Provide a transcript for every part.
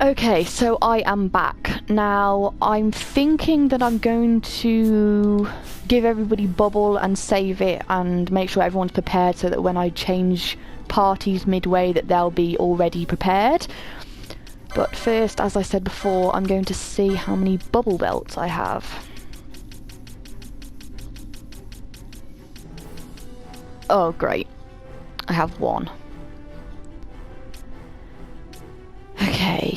Okay, so I am back. Now, I'm thinking that I'm going to give everybody bubble and save it and make sure everyone's prepared so that when I change parties midway that they'll be already prepared. But first, as I said before, I'm going to see how many bubble belts I have. Oh, great. I have one. Okay.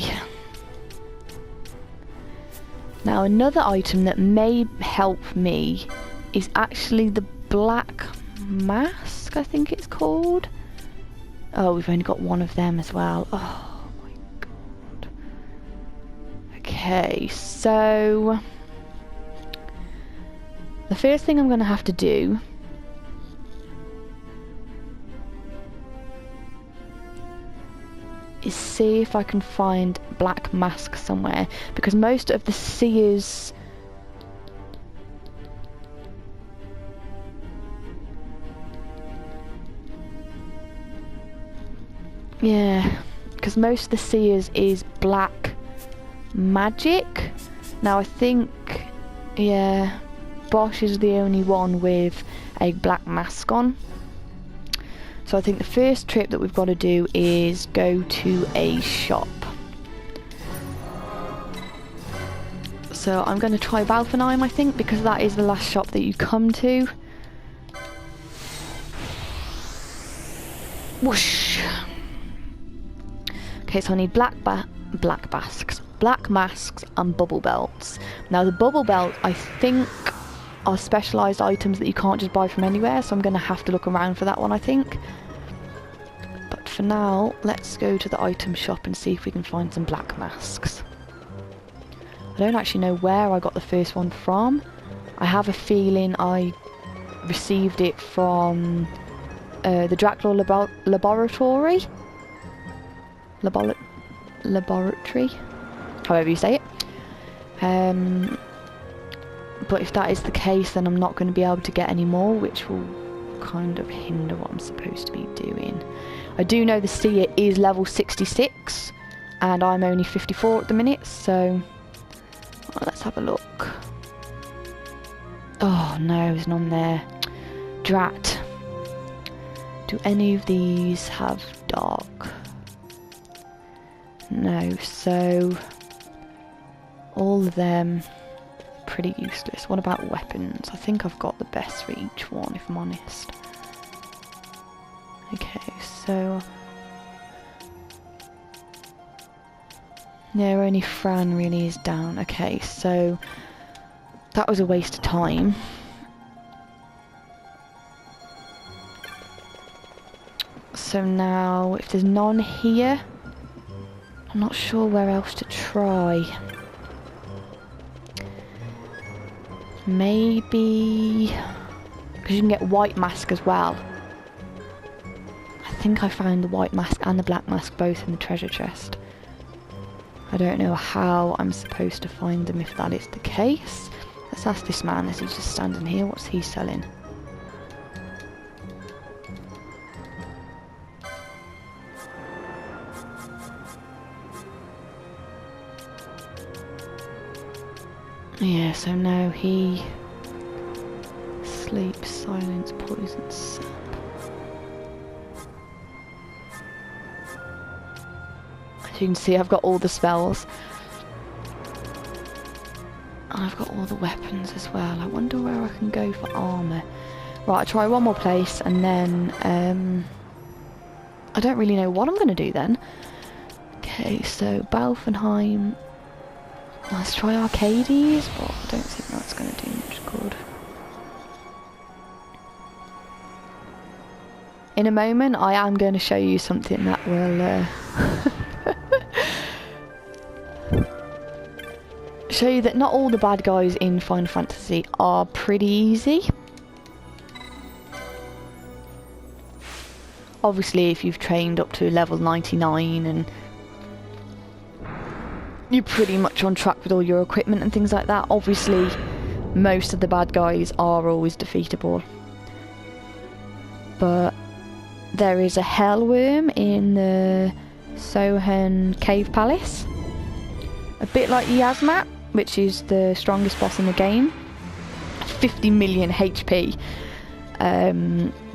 Now another item that may help me is actually the black mask, I think it's called. Oh, we've only got one of them as well. Oh my god. Okay, so the first thing I'm going to have to do is see if I can find black mask somewhere, because most of the seers because most of the seers is black magic. Now I think Bosch is the only one with a black mask on. So I think the first trip that we've got to do is go to a shop. So I'm going to try Valfenheim, I think, because that is the last shop that you come to. Whoosh! Okay, so I need black masks and bubble belts. Now the bubble belt, I think, are specialised items that you can't just buy from anywhere, so I'm going to have to look around for that one, I think. But for now, let's go to the item shop and see if we can find some black masks. I don't actually know where I got the first one from. I have a feeling I received it from the Dracula laboratory. Laboratory, however you say it. But if that is the case, then I'm not going to be able to get any more, which will kind of hinder what I'm supposed to be doing. I do know the seer is level 66, and I'm only 54 at the minute, so let's have a look. Oh no, there's none there. Drat. Do any of these have dark? No, so all of them pretty useless. What about weapons? I think I've got the best for each one, if I'm honest. Okay, so yeah, only Fran really is down. Okay, so that was a waste of time. So now, if there's none here, I'm not sure where else to try. Maybe because you can get white mask as well. I think I found the white mask and the black mask both in the treasure chest. I don't know how I'm supposed to find them if that is the case. Let's ask this man as he's just standing here. What's he selling? Yeah, so no, he sleep, silence, poison, sap. As you can see, I've got all the spells. And I've got all the weapons as well. I wonder where I can go for armour. Right, I'll try one more place and then I don't really know what I'm going to do then. Okay, so Valfenheim. Let's try Arcades, but I don't think that's going to do much good. In a moment, I am going to show you something that will show you that not all the bad guys in Final Fantasy are pretty easy. Obviously, if you've trained up to level 99 and you're pretty much on track with all your equipment and things like that, obviously most of the bad guys are always defeatable. But there is a hell worm in the Sochen cave palace, A bit like Yasmat, which is the strongest boss in the game. 50 million HP.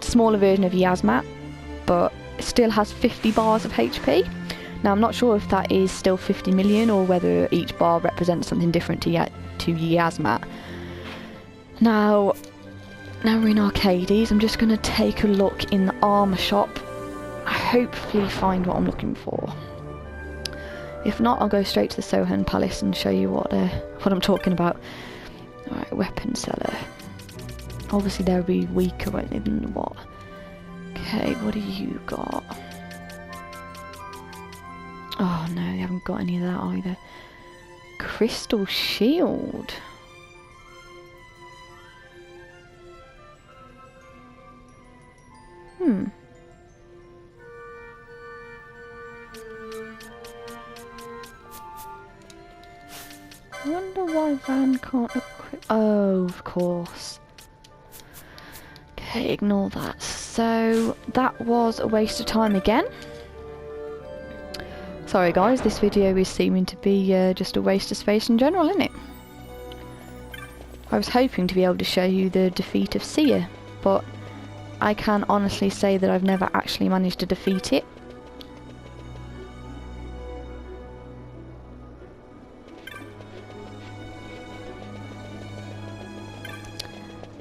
Smaller version of Yasmat, but it still has 50 bars of HP. Now I'm not sure if that is still 50 million or whether each bar represents something different to Yasmat. Now we're in Arcades. I'm just going to take a look in the armour shop. Hopefully find what I'm looking for. If not, I'll go straight to the Sochen Palace and show you what I'm talking about. Alright, weapon seller. Obviously they'll be weaker, won't they, than what? Okay, what do you got? Oh no, they haven't got any of that either. Crystal shield. I wonder why Van can't equip. Oh, of course. Okay, ignore that. So that was a waste of time again. Sorry guys, this video is seeming to be just a waste of space in general, isn't it? I was hoping to be able to show you the defeat of Sia, but I can honestly say that I've never actually managed to defeat it.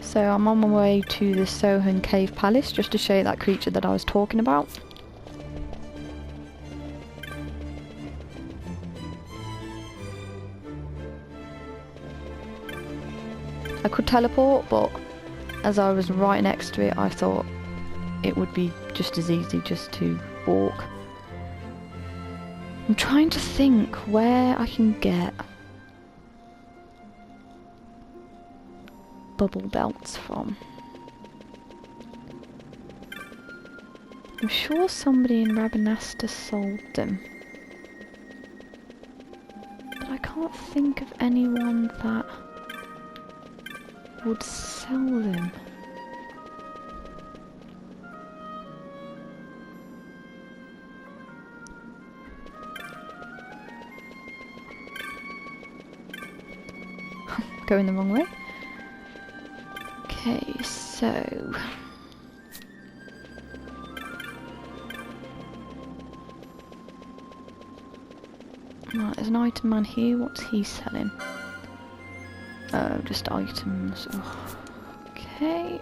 So I'm on my way to the Sochen Cave Palace just to show you that creature that I was talking about. I could teleport, but as I was right next to it, I thought it would be just as easy just to walk. I'm trying to think where I can get bubble belts from. I'm sure somebody in Rabanasta sold them, but I can't think of anyone that would sell them. Going the wrong way. Okay, so right, there's an item man here. What's he selling? Oh, just items. Oh, okay.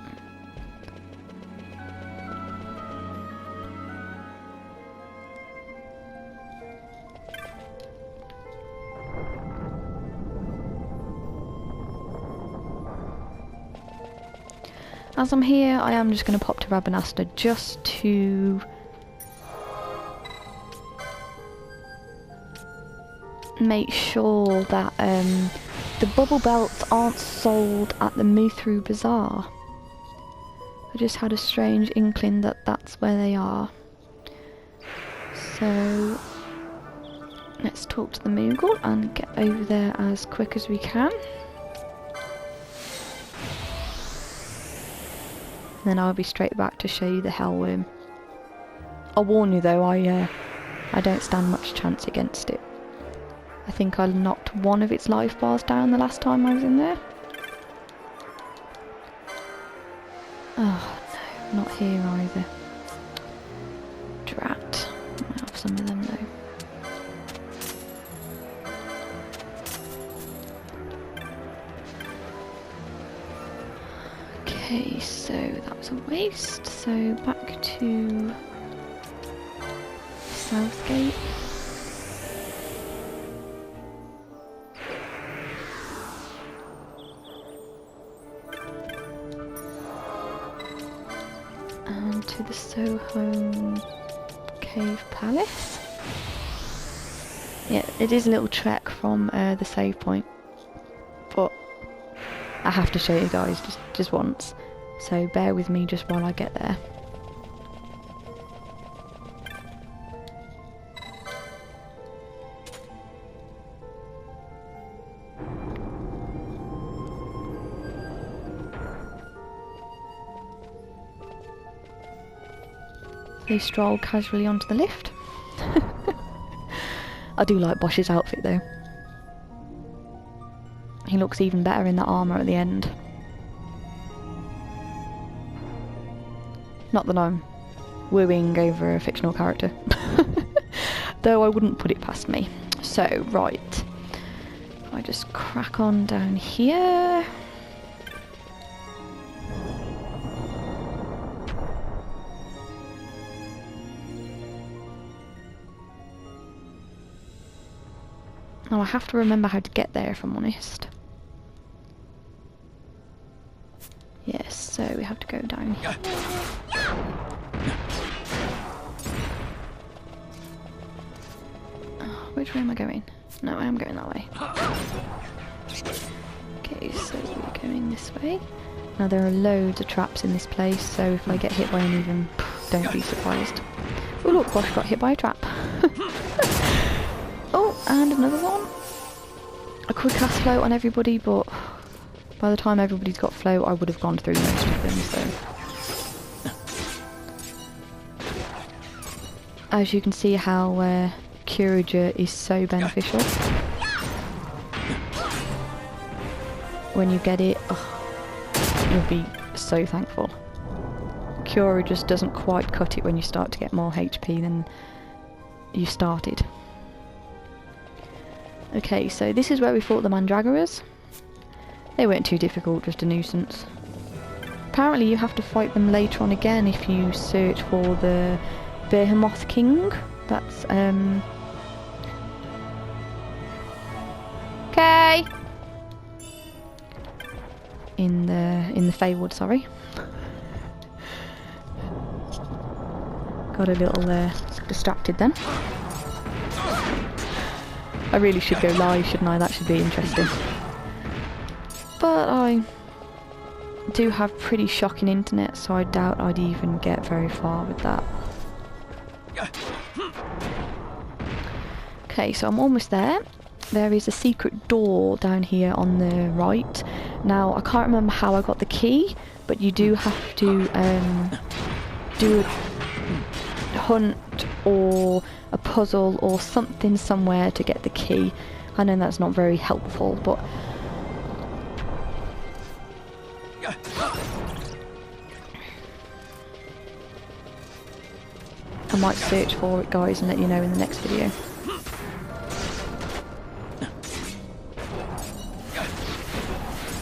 As I'm here, I am just going to pop to Rabanasta just to make sure that the bubble belts aren't sold at the Muthru Bazaar. I just had a strange inkling that that's where they are. So let's talk to the Moogle and get over there as quick as we can. Then I'll be straight back to show you the Wyrm. I'll warn you though, I don't stand much chance against it. I think I knocked one of its life bars down the last time I was in there. Oh no, not here either. Drat. Might have some of them though. Okay, so that was a waste. So back to Southgate. And to the Sochen Cave Palace. Yeah, it is a little trek from the save point, but I have to show you guys just once, so bear with me just while I get there. They stroll casually onto the lift. I do like Bosch's outfit though. he looks even better in the armour at the end. Not that I'm wooing over a fictional character. Though I wouldn't put it past me. So, right. I just crack on down here. Now I have to remember how to get there if I'm honest. Yes, so we have to go down here. Oh, which way am I going? No, I am going that way. Okay, so we're going this way. Now there are loads of traps in this place, so if I get hit by any of them, don't be surprised. Oh look, Bosch got hit by a trap. Oh, and another one. I could cast float on everybody, but by the time everybody's got float, I would have gone through most of them, so. As you can see how Curager is so beneficial. When you get it, you'll be so thankful. Cura just doesn't quite cut it when you start to get more HP than you started. Okay, so this is where we fought the Mandragoras. They weren't too difficult, just a nuisance. Apparently you have to fight them later on again if you search for the Behemoth King. That's, okay! In the Feywood, sorry. Got a little distracted then. I really should go live, shouldn't I? That should be interesting. But I do have pretty shocking internet, so I doubt I'd even get very far with that. Okay, so I'm almost there. There is a secret door down here on the right. Now, I can't remember how I got the key, but you do have to do a hunt or a puzzle or something somewhere to get the key. I know that's not very helpful, but I might search for it, guys, and let you know in the next video.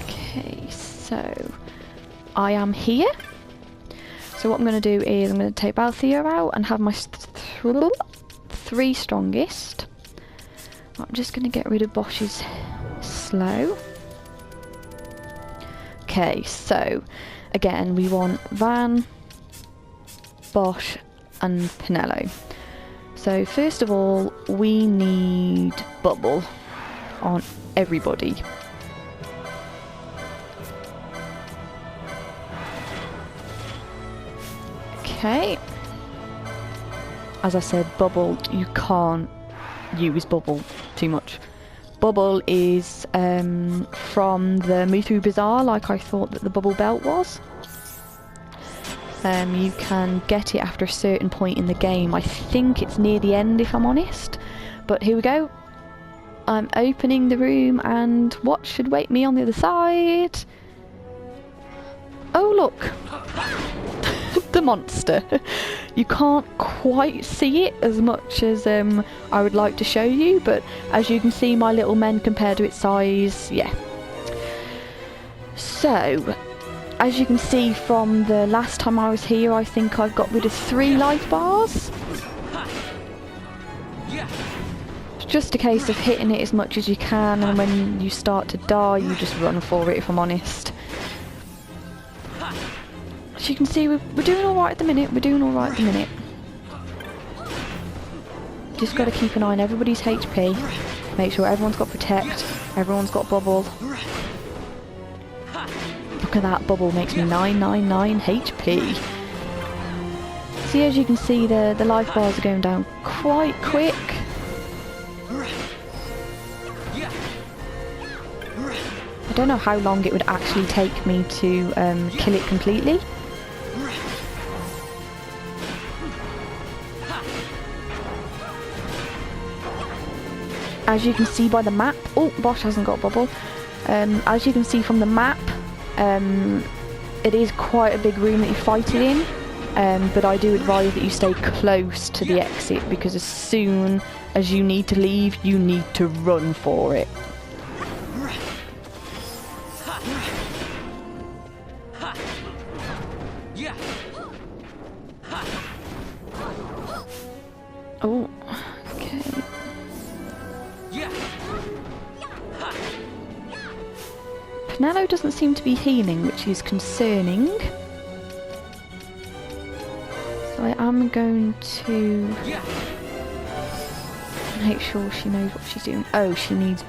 Okay, so I am here. So what I'm going to do is I'm going to take Balthea out and have my three strongest. I'm just going to get rid of Bosch's slow. Okay, so again we want Van, Bosch and Pinello. So first of all we need Bubble on everybody. Okay. As I said, Bubble, you can't use Bubble too much. Bubble is from the Muthu Bazaar, like I thought that the Bubble Belt was. You can get it after a certain point in the game. I think it's near the end, if I'm honest. But here we go. I'm opening the room, and what should wait me on the other side? Oh, look. The monster. You can't quite see it as much as I would like to show you, but as you can see, my little men compared to its size, yeah. So, as you can see from the last time I was here, I think I've got rid of 3 life bars. It's just a case of hitting it as much as you can, and when you start to die, you just run for it, if I'm honest. As you can see, we're doing alright at the minute, Just got to keep an eye on everybody's HP, make sure everyone's got Protect, everyone's got Bubble. Look at that, Bubble makes me 999 HP. See, as you can see, the life bars are going down quite quick. I don't know how long it would actually take me to kill it completely. As you can see by the map, oh, Bosch hasn't got Bubble. As you can see from the map, it is quite a big room that you're fighting in, but I do advise that you stay close to the exit, because as soon as you need to leave, you need to run for it. Oh, okay. Pinello doesn't seem to be healing, which is concerning. So I am going to make sure she knows what she's doing. Oh, she needs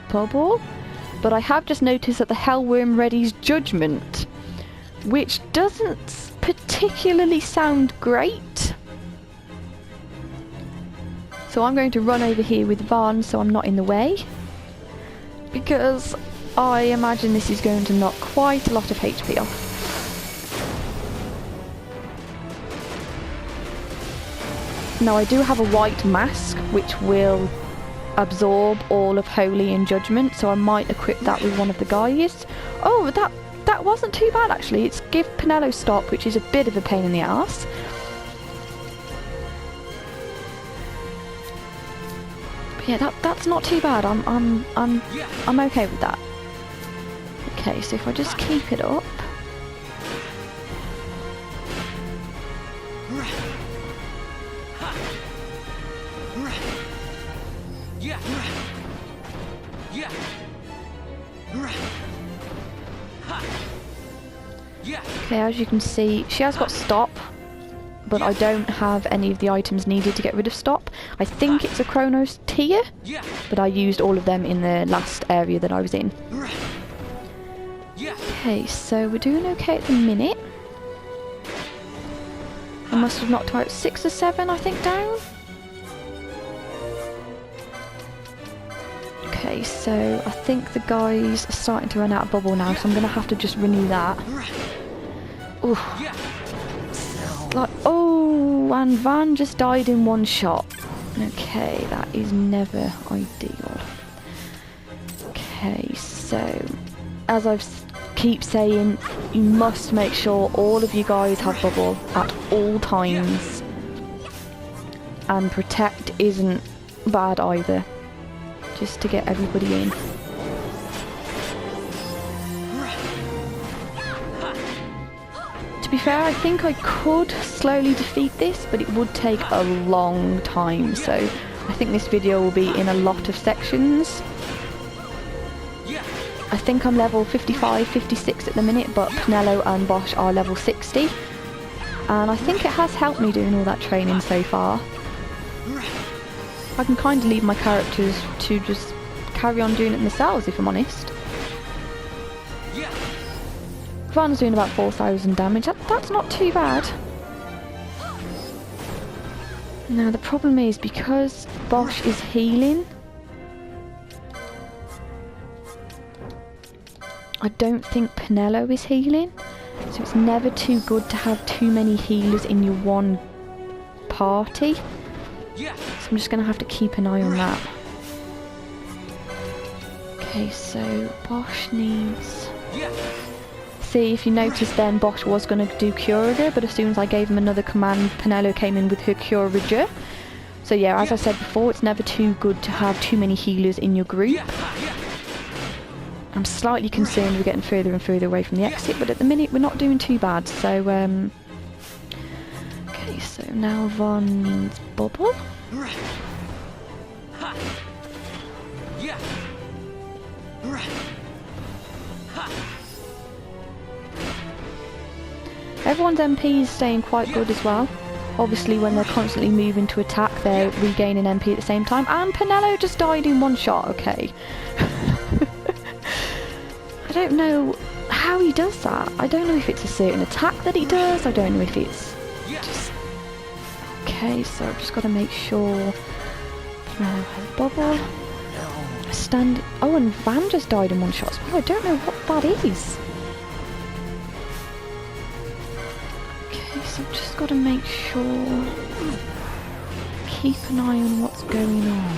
bubble. But I have just noticed that the Hellworm readies Judgment, which doesn't particularly sound great. So I'm going to run over here with Vaughn so I'm not in the way, because I imagine this is going to knock quite a lot of HP off. Now I do have a white mask which will absorb all of Holy and Judgment, so I might equip that with one of the guys. Oh, that wasn't too bad actually. It's give Pinello stop, which is a bit of a pain in the ass. But yeah, that's not too bad. I'm okay with that. Okay, so if I just keep it up. Okay, as you can see, she has got stop, but I don't have any of the items needed to get rid of stop. I think it's a Chronos tier, but I used all of them in the last area that I was in. Okay, so we're doing okay at the minute. I must have knocked out 6 or 7, I think, down. Okay, so I think the guys are starting to run out of bubble now, so I'm going to have to just renew that. Ooh. Like, oh, and Van just died in one shot. Okay, that is never ideal. Okay, so as I keep saying, you must make sure all of you guys have bubble at all times. And protect isn't bad either, just to get everybody in. To be fair, I think I could slowly defeat this, but it would take a long time, so I think this video will be in a lot of sections. I think I'm level 55, 56 at the minute, but Pinello and Bosch are level 60. And I think it has helped me doing all that training so far. I can kind of leave my characters to just carry on doing it themselves, if I'm honest. Van's doing about 4,000 damage. That's not too bad. Now the problem is, because Bosch is healing, I don't think Pinello is healing, so it's never too good to have too many healers in your one party. So I'm just going to have to keep an eye on that. Okay, so Bosch needs... See, if you notice then, Bosch was going to do Curager, but as soon as I gave him another command, Pinello came in with her Curager. So yeah, as I said before, it's never too good to have too many healers in your group. I'm slightly concerned we're getting further and further away from the exit, but at the minute we're not doing too bad, so okay, so now Von needs bubble. Everyone's MP is staying quite good as well. Obviously when they're constantly moving to attack, they're regaining MP at the same time. And Pinello just died in one shot, okay. I don't know how he does that. I don't know if it's a certain attack that he does. I don't know if it's just... Okay, so I've just got to make sure Pinello has bubble. Stand... Oh, and Van just died in one shot as well. I don't know what that is. I've just got to make sure, keep an eye on what's going on.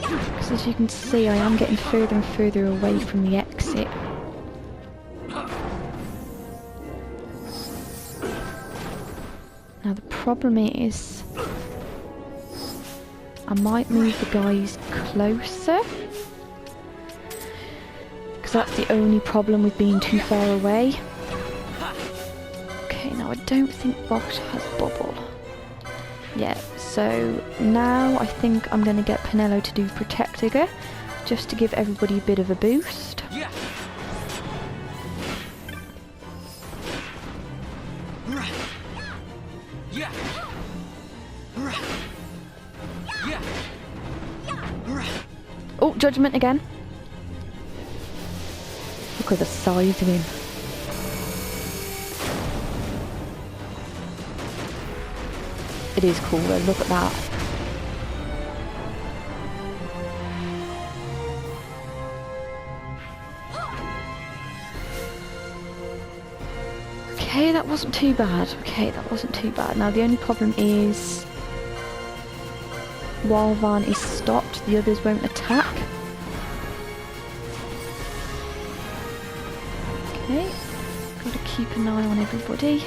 Because as you can see, I am getting further and further away from the exit. Now the problem is, I might move the guys closer. Because that's the only problem with being too far away. Okay, now I don't think Bosch has bubble. Yeah, so now I think I'm going to get Pinello to do Protector, just to give everybody a bit of a boost. Oh, Judgment again. Look at the size of him. It is cool though, look at that. Okay, that wasn't too bad. Okay, that wasn't too bad. Now the only problem is, while Van is stopped, the others won't attack. Okay, gotta keep an eye on everybody.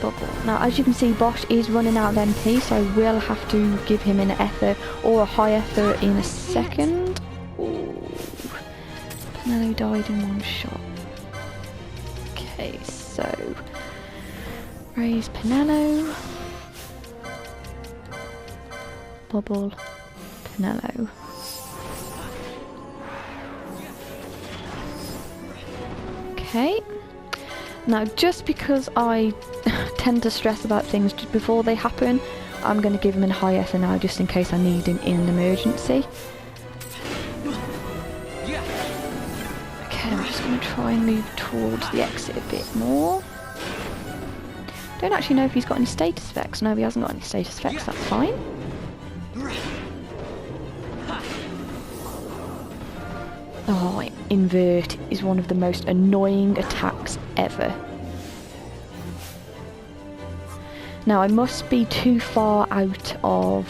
Bubble. Now as you can see, Bosch is running out of MP, so I will have to give him an effort or a high effort in a second. Ooh. Pinello died in one shot. Okay, so raise Pinello. Bubble, Pinello. Okay. Now, just because I tend to stress about things just before they happen, I'm going to give him a high effort now, just in case I need him in an emergency. Okay, I'm just going to try and move towards the exit a bit more. Don't actually know if he's got any status effects. No, he hasn't got any status effects, that's fine. Oh, invert is one of the most annoying attacks ever. Now I must be too far out of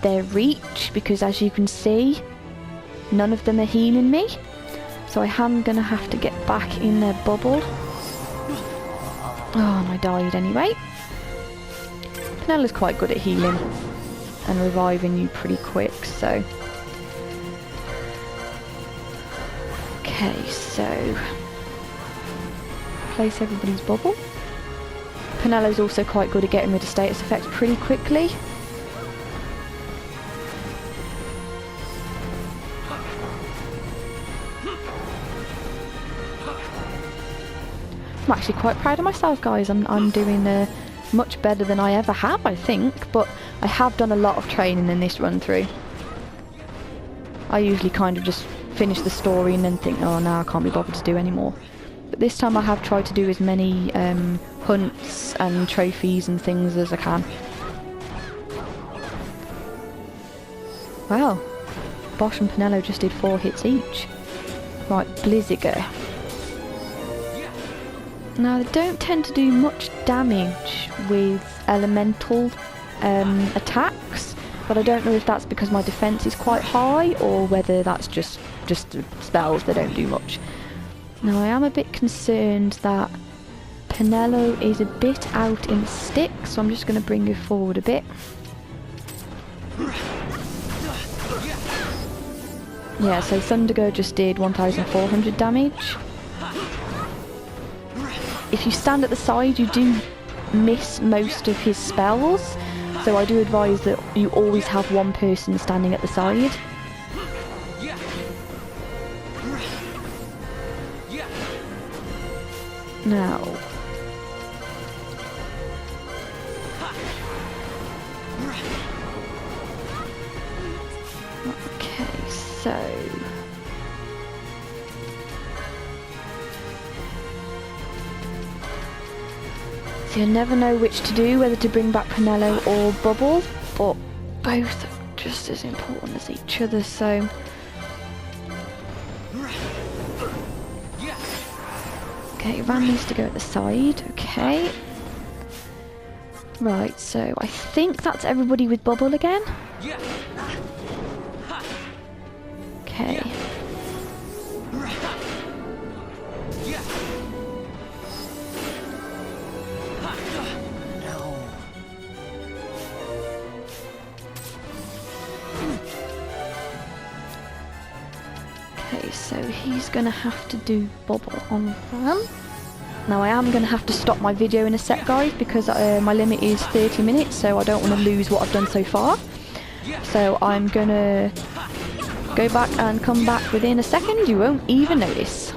their reach, because as you can see, none of them are healing me. So I am going to have to get back in their bubble. Oh, and I died anyway. Pinello's quite good at healing and reviving you pretty quick, so... Okay, so... place everybody's bubble. Pinello's also quite good at getting rid of status effects pretty quickly. I'm actually quite proud of myself, guys. I'm doing much better than I ever have, I think, but I have done a lot of training in this run through. I usually kind of just finish the story and then think, oh no, I can't be bothered to do anymore. But this time I have tried to do as many hunts and trophies and things as I can. Wow, Bosch and Pinello just did 4 hits each. Right, Blizziger. Now they don't tend to do much damage with elemental attacks, but I don't know if that's because my defense is quite high or whether that's just spells that don't do much. Now I am a bit concerned that Pinello is a bit out in stick, so I'm just going to bring her forward a bit. Yeah, so Thundergo just did 1,400 damage. If you stand at the side, you do miss most of his spells, so I do advise that you always have one person standing at the side. Now, okay, so see, I never know which to do, whether to bring back Pinello or Bubble, but both are just as important as each other, so okay, Van needs to go at the side, okay. Right, so I think that's everybody with Bubble again. Okay. Okay, so he's gonna have to do bubble on Wyrm. Now I am gonna have to stop my video in a sec, guys, because my limit is 30 minutes, so I don't want to lose what I've done so far. So I'm gonna go back and come back within a second. You won't even notice.